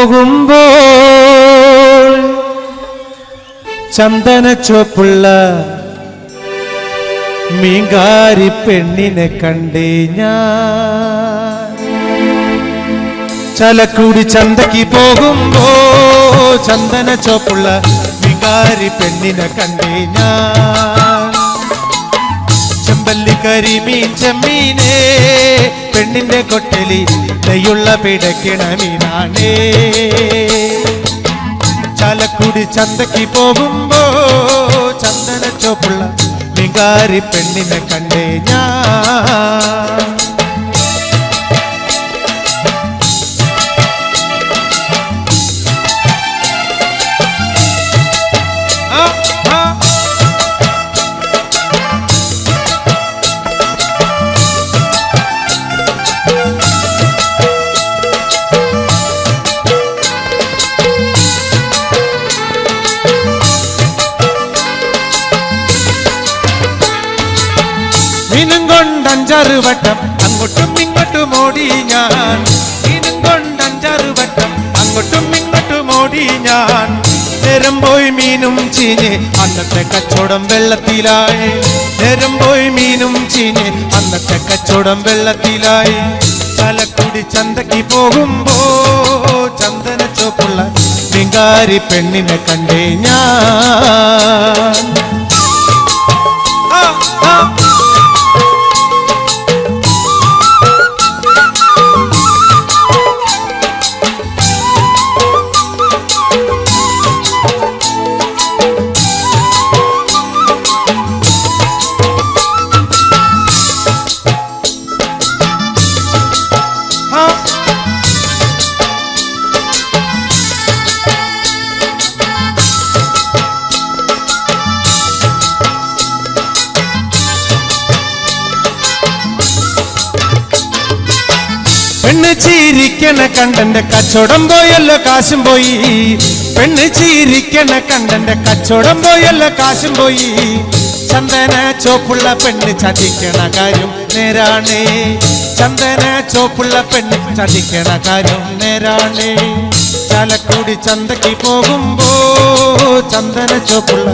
പോകുമ്പോൾ ചന്ദന ചുവപ്പുള്ള മീങ്കാരി പെണ്ണിനെ കണ്ടേ ഞാൻ. ചലക്കുടി ചന്തയ്ക്ക് പോകുമ്പോ ചന്ദന ചുവപ്പുള്ള മീങ്കാരി പെണ്ണിനെ കണ്ടേ ഞാൻ. ചെമ്പല്ലി കരിമീൻ ചെമ്മീനേ പെണ്ണിന്റെ കൊട്ടലി നെയ്യുള്ള പിടയ്ക്കണ മീനാണേ. ചാലക്കുടി ചന്തയ്ക്ക് പോകുമ്പോ ചന്ദന ചുവപ്പുള്ള മീങ്കാരി പെണ്ണിനെ കണ്ടേ ഞാൻ. മീനും കൊണ്ടഞ്ചാറ് വട്ടം അങ്ങോട്ടും ഇങ്ങോട്ടും ഓടി ഞാൻ. മീനും കൊണ്ടഞ്ചാറ് വട്ടം അങ്ങോട്ടും ഇങ്ങോട്ടും ഓടി ഞാൻ. നേരം പോയി മീനും ചീഞ്ഞ് അന്നത്തെ കച്ചവടം വെള്ളത്തിലായി. നേരം പോയി മീനും ചീഞ്ഞ് അന്നത്തെ കച്ചവടം വെള്ളത്തിലായി. ചാലക്കുടി ചന്തയ്ക്ക് പോകുമ്പോ ചന്ദന ചുവപ്പുള്ള മീങ്കാരി പെണ്ണിനെ കണ്ടേ ഞാൻ. പെണ്ണ് ചീരിക്കണ കണ്ടന്റെ കച്ചവടം പോയല്ലോ കാശും പോയി. പെണ്ണ് ചീരിക്കണ കണ്ടന്റെ കച്ചവടം പോയല്ലോ കാശും പോയി. ചന്ദന ചോപ്പുള്ള പെണ്ണ് ചതിക്കണ കാര്യം നേരാണേ. ചന്ദന ചോപ്പുള്ള പെണ്ണ് ചതിക്കണ കാര്യം നേരാണേ. ചാലക്കുടി ചന്തയ്ക്ക് പോകുമ്പോ ചന്ദന ചോപ്പുള്ള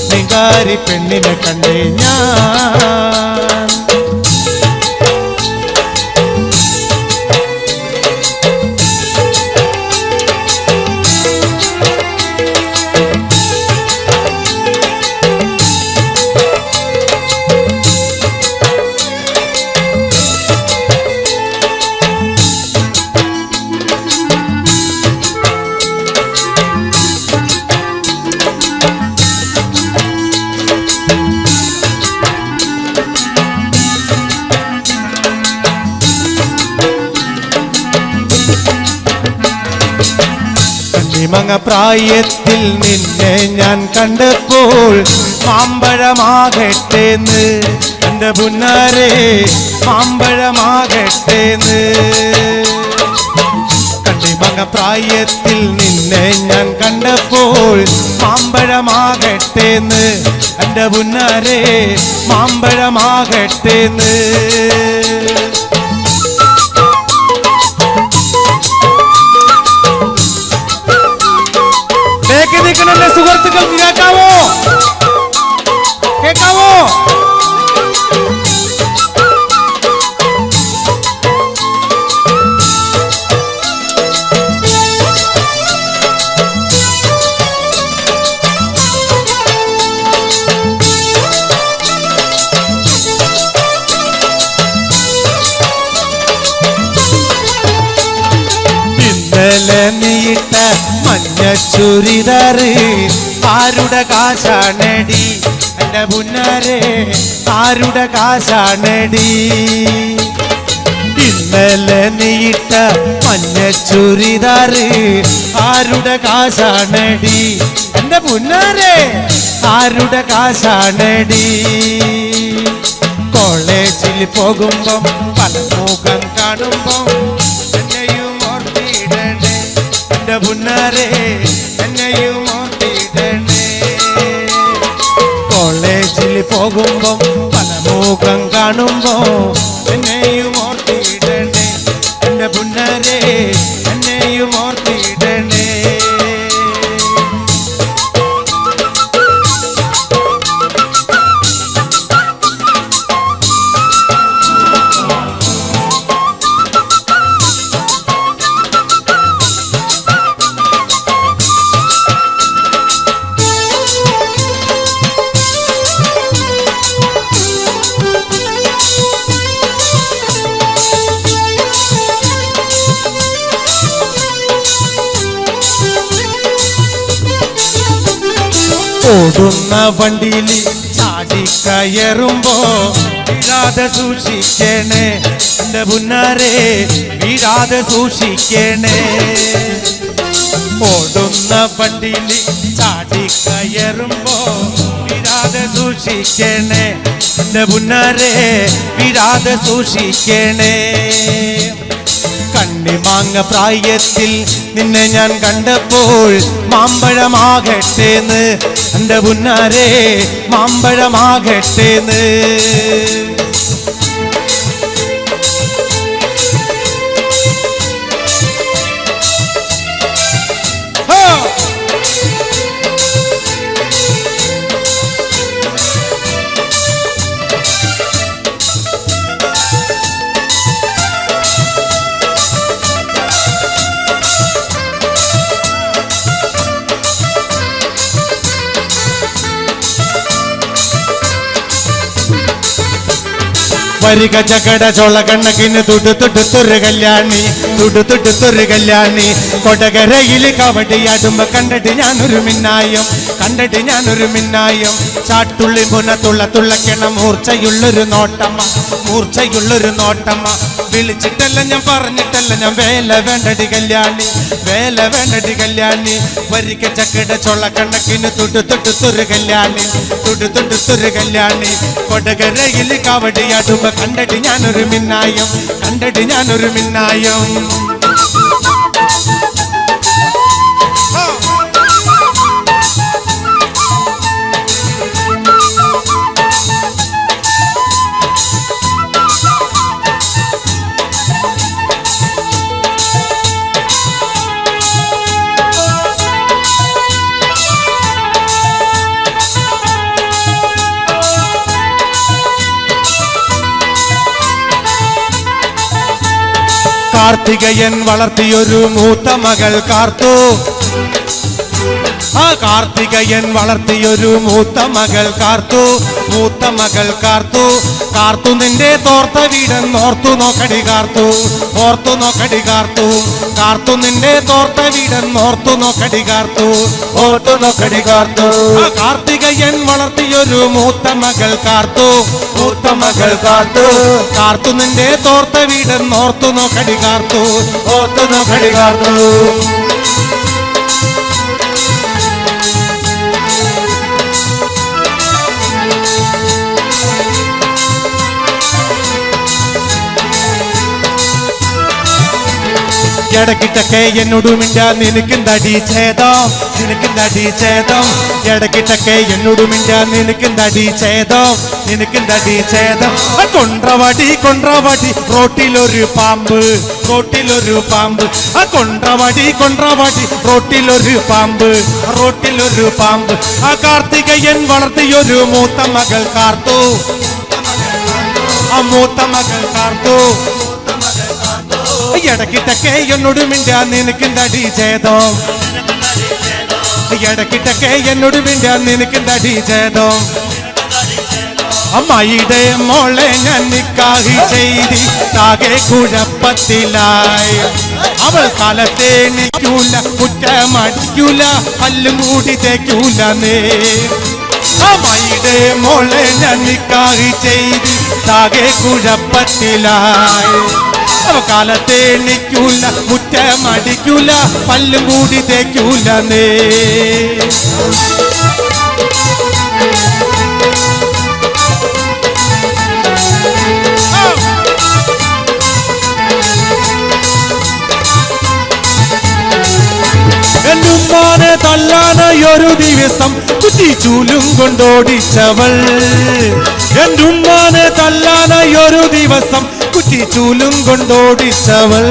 മീങ്കാരി പെണ്ണിനെ കണ്ടേ ഞാൻ. മങ്ങ പ്രായത്തിൽ നിന്നെ ഞാൻ കണ്ടപ്പോൾ മാമ്പഴമാകട്ടേന്ന് എൻ്റെ പുന്നാരെ മാമ്പഴമാകട്ടേന്ന്. കണ്ണിമങ്ങ പ്രായത്തിൽ നിന്നെ ഞാൻ കണ്ടപ്പോൾ മാമ്പഴമാകട്ടേന്ന് എൻ്റെ പുന്നാരെ മാമ്പഴമാകട്ടേന്ന്. നിൽക്കണല്ലേ സുഹൃത്തുക്കൾക്ക് കേൾക്കാവോ? കേൾക്കാവോ? ഇന്നലെ നീട്ട മഞ്ഞ ചുരിദാറ് ആരുടെ കാശാണടി എൻ്റെ പുന്നാരെ ആരുടെ കാശാണടി. ഇന്നലെ നീട്ട മഞ്ഞ ചുരിദാറ് ആരുടെ കാശാണടി എൻ്റെ പുന്നാരെ ആരുടെ കാശാണടി. കോളേജിൽ പോകുമ്പം പല മുഖം കാണുമ്പം എന്നെയും ഓർത്തിടണേ എൻ്റെ പുന്നാരെ എന്നെയും ഓർത്തിടണേ. കോളേജിൽ പോകുമ്പം പല മുഖം കാണുമ്പോ എന്നെയും ഓർത്തിടണേ എൻ്റെ പുന്നാരെ എന്നെയും ഓർത്തിടണേ. ഓടുന്ന വണ്ടിയിൽ ചാടിക്കയറുമ്പോ വീഴാതെ സൂക്ഷിക്കണേ എന്റെ പുന്നാരെ, വീഴാതെ സൂക്ഷിക്കണേ. ഓടുന്ന വണ്ടിയിൽ ചാടിക്കയറുമ്പോ വീഴാതെ സൂക്ഷിക്കണേ എന്റെ പുന്നാരെ, വീഴാതെ സൂക്ഷിക്കണേ. കണ്ണിമാങ്ങ പ്രായത്തിൽ നിന്നെ ഞാൻ കണ്ടപ്പോൾ മാമ്പഴമാകട്ടേന്ന് എന്റെ പുന്നാരെ, മാമ്പഴമാകട്ടേന്ന്. വരിക ചകട ചോള കണ്ണക്കിന് തുടുത്തുടുത്തൊരു കല്യാണി, തുടുത്തുടുത്തൊരു കല്യാണി. കൊടകരയിൽ കവടിയാടുമ്പോ കണ്ടിട്ട് ഞാനൊരു മിന്നായം, കണ്ടിട്ട് ഞാനൊരു മിന്നായം. ചാട്ടുള്ളി മുന തുള്ളക്കണ മൂർച്ചയുള്ളൊരു നോട്ടമ്മ, മൂർച്ചയുള്ളൊരു നോട്ടമ്മ. വിളിച്ചിട്ടല്ല ഞാൻ പറഞ്ഞിട്ടല്ല ഞാൻ വേല വേണ്ടടി കല്യാണി, വേല വേണ്ടടി കല്യാണി. വരിക ചക്കട ചോള കണ്ണക്കിന് തുടുത്തുടുത്തൊരു കല്യാണി, തുടുത്തുടുത്തൊരു കല്യാണി. കൊടകരയിൽ കവടിയാടുമ്പോ കണ്ടിട്ട് ഞാനൊരു മിന്നായം, കണ്ടിട്ട് ഞാനൊരു മിന്നായം. കാർത്തികയൻ വളർത്തിയൊരു മൂത്ത മകൾ കാർത്തു, ആ കാർത്തികയൻ വളർത്തിയൊരു മൂത്ത മകൾ കാർത്തു, മൂത്ത മകൾ കാർത്തു. കാർത്തു നിന്റെ തോർത്ത വീടെന്നോർത്തു നോക്കടി കാർത്തു, ഓർത്തു നോക്കടി കാർത്തു. കാർത്തു നിന്റെ തോർത്ത വീടെന്നോർത്തു നോക്കടി കാർത്തു, ഓർത്തു നോക്കടി കാർത്തു. ആ കാർത്തികയൻ വളർത്തിയൊരു മൂത്ത മകൾ കാർത്തു, മൂത്ത മകൾ കാർത്തു. കാർത്തു നിന്റെ തോർത്ത വീടെന്നോർത്തു നോക്കടി കാർത്തു, ഓർത്തു നോക്കടി കാർത്തു. ഇടക്കിട്ടൊക്കെ എന്നോട് മിണ്ടാ നിനക്കെന്തടി ഛേദം, നിനക്കെന്തടി ഛേദം. ഇടക്കിട്ടൊക്കെ എന്നോട് മിണ്ടാ നിനക്കെന്തടി ഛേദം, നിനക്കെന്തടി ഛേദം. കൊണ്ട്രവടി കൊണ്ട്രവടി റോട്ടിലൊരു പാമ്പ്, റോട്ടിലൊരു പാമ്പ്. ആ കൊണ്ട്രവടി കൊണ്ട്രവടി റോട്ടിലൊരു പാമ്പ്, റോട്ടിലൊരു പാമ്പ്. ആ കാർത്തികയൻ വളർത്തിയൊരു മൂത്ത മകൾ കാർത്തു, ആ മൂത്ത മകൾ കാർത്തു. ഇടക്കിട്ടൊക്കെ എന്നോട് മിണ്ടാ നിനക്കെന്തടി ഛേദം, ഇടക്കിട്ടൊക്കെ എന്നോട് മിണ്ടാ നിനക്കെന്തടി ഛേദം. അമ്മായിയുടെ മോളെ ഞാൻ നിക്കാഹ് ചെയ്തി താകെ കുഴപ്പത്തിലായി. അവൾ കാലത്തെ നിൽക്കൂല, കുറ്റമടിക്കൂല, പല്ലും കൂടി തേക്കൂല നേ. അമ്മായിയുടെ മോളെ ഞാൻ നിക്കാഹ് ചെയ്തി താകെ കുഴപ്പത്തിലായി. കാലത്തെ എണ്ണിക്കൂല, മുറ്റമടിക്കൂല, പല്ലും കൂടി തേക്കൂല നേ. എന്നുമ്മാനെ തല്ലാനൊരു ദിവസം കുറ്റിച്ചൂലും കൊണ്ടോടിച്ചവൾ, എന്നുമ്മാനെ തല്ലാനൊരു ദിവസം കുറ്റിച്ചൂലും കൊണ്ടോടിച്ചവൾ.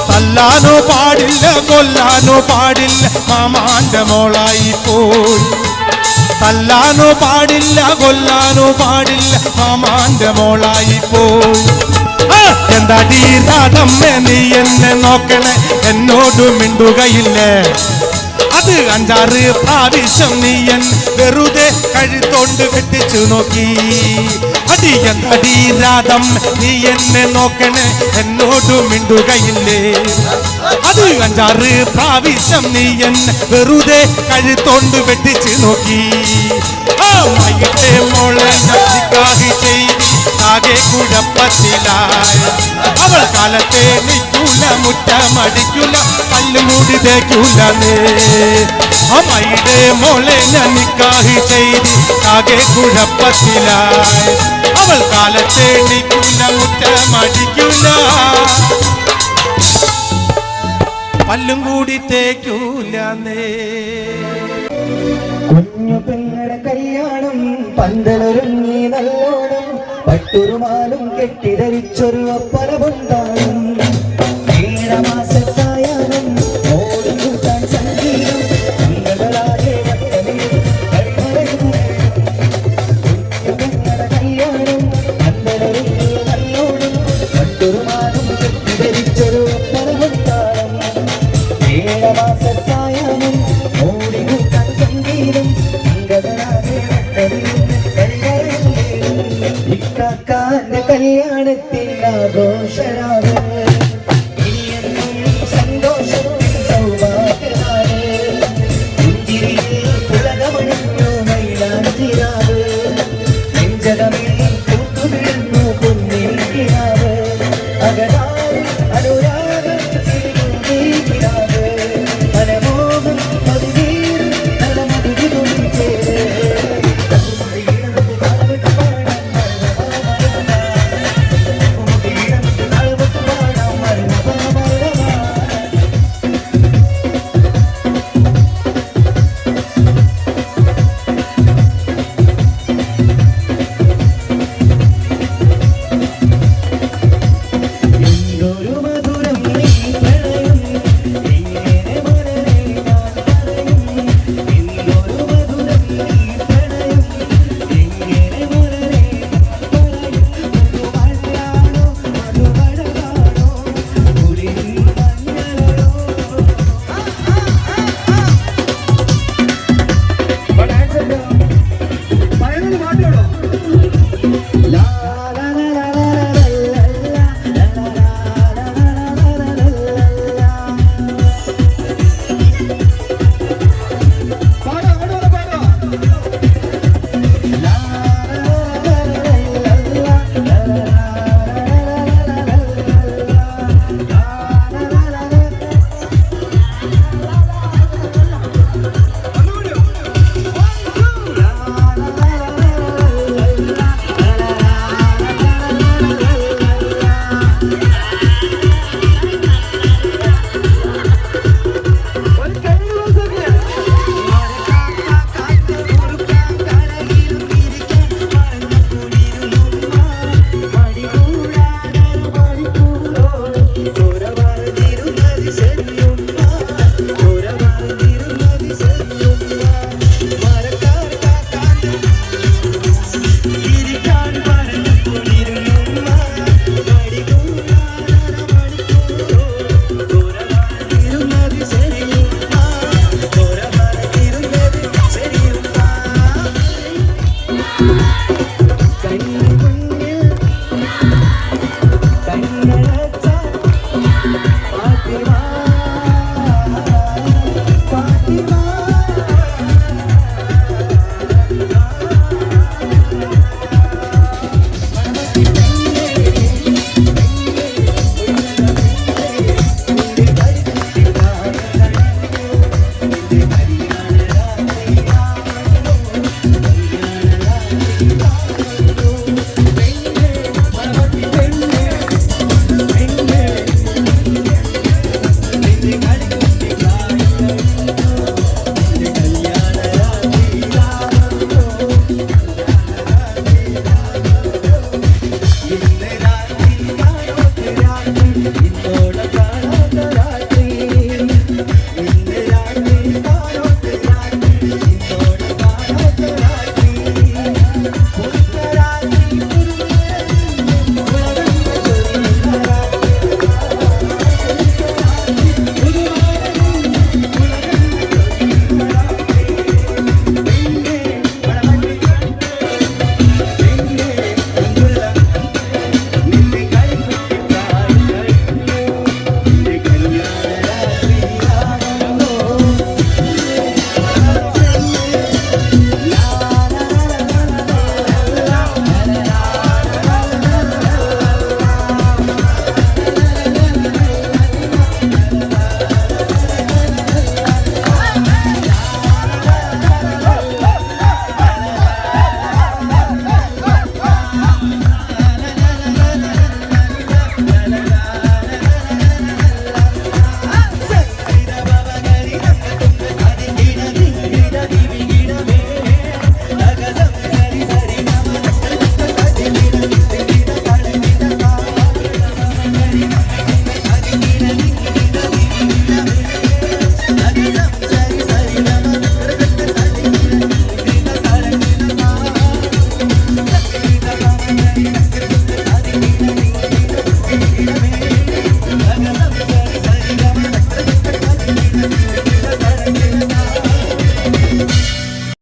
തല്ലാനോ പാടില്ല, കൊല്ലാനോ പാടില്ല, മാമാന്റെ മോളായി പോയി. തല്ലാനോ പാടില്ല, കൊല്ലാനോ പാടില്ല, മാമാന്റെ മോളായി പോയി. എന്താടി രാധമ്മേ നീ എന്നെ നോക്കണേ, എന്നോട് മിണ്ടുകയില്ലേ. അത് 5-6 പ്രാവശ്യം നീ എൻ വെറുതെ കഴുത്തോണ്ട് വെട്ടിച്ചു നോക്കി. അടി എന്താടി രാധം നീ എന്നെ നോക്കണേ, എന്നോട് മിണ്ടുകയില്ലേ. അത് 5-6 പ്രാവശ്യം നീ എന്നെ വെറുതെ കഴുത്തോണ്ട് വെട്ടിച്ച് നോക്കി. അമ്മയുടെ മോളെ നിക്കാഹ് ചെയ്ത് ആകെ കുഴപ്പത്തിലായി. അവൾ കാലത്തെ നിൽക്കൂല, മുറ്റമടിക്കൂല, കല്ലും കൂടി തേക്കൂല. അമ്മയുടെ മോളെ ഞാൻ നിക്കാഹ് ചെയ്ത് ആകെ കുഴപ്പത്തിലായി. അവൾ കാലത്തെ നിൽക്കൂല, മുറ്റമടിക്കൂല, പല്ലും കൂടി തേക്കൂലേ. കുഞ്ഞു പെങ്ങളുടെ കല്യാണം പന്തലൊരുങ്ങി നല്ലോണം പട്ടുരുമാലും കെട്ടിധരിച്ചൊരു ഒപ്പരപൊണ്ടാളും 7 മാസസായാലും ഓടി കൂട്ടാൻ സംഗീതം മംഗളാകെ വട്ടമിൽ കുഞ്ഞു പെങ്ങളുടെ കല്യാണം പന്തലൊരുങ്ങി നല്ലോണം പട്ടുരുമാലും കെട്ടിധരിച്ചൊരു ഒപ്പരപൊണ്ടാളും 7 മാസസായാലും ഓടി കൂട്ടാൻ സംഗീതം മംഗളാകെ വട്ടമിൽ ഇക്കാക്കാന്റെ കല്യാണത്തിനാഘോഷം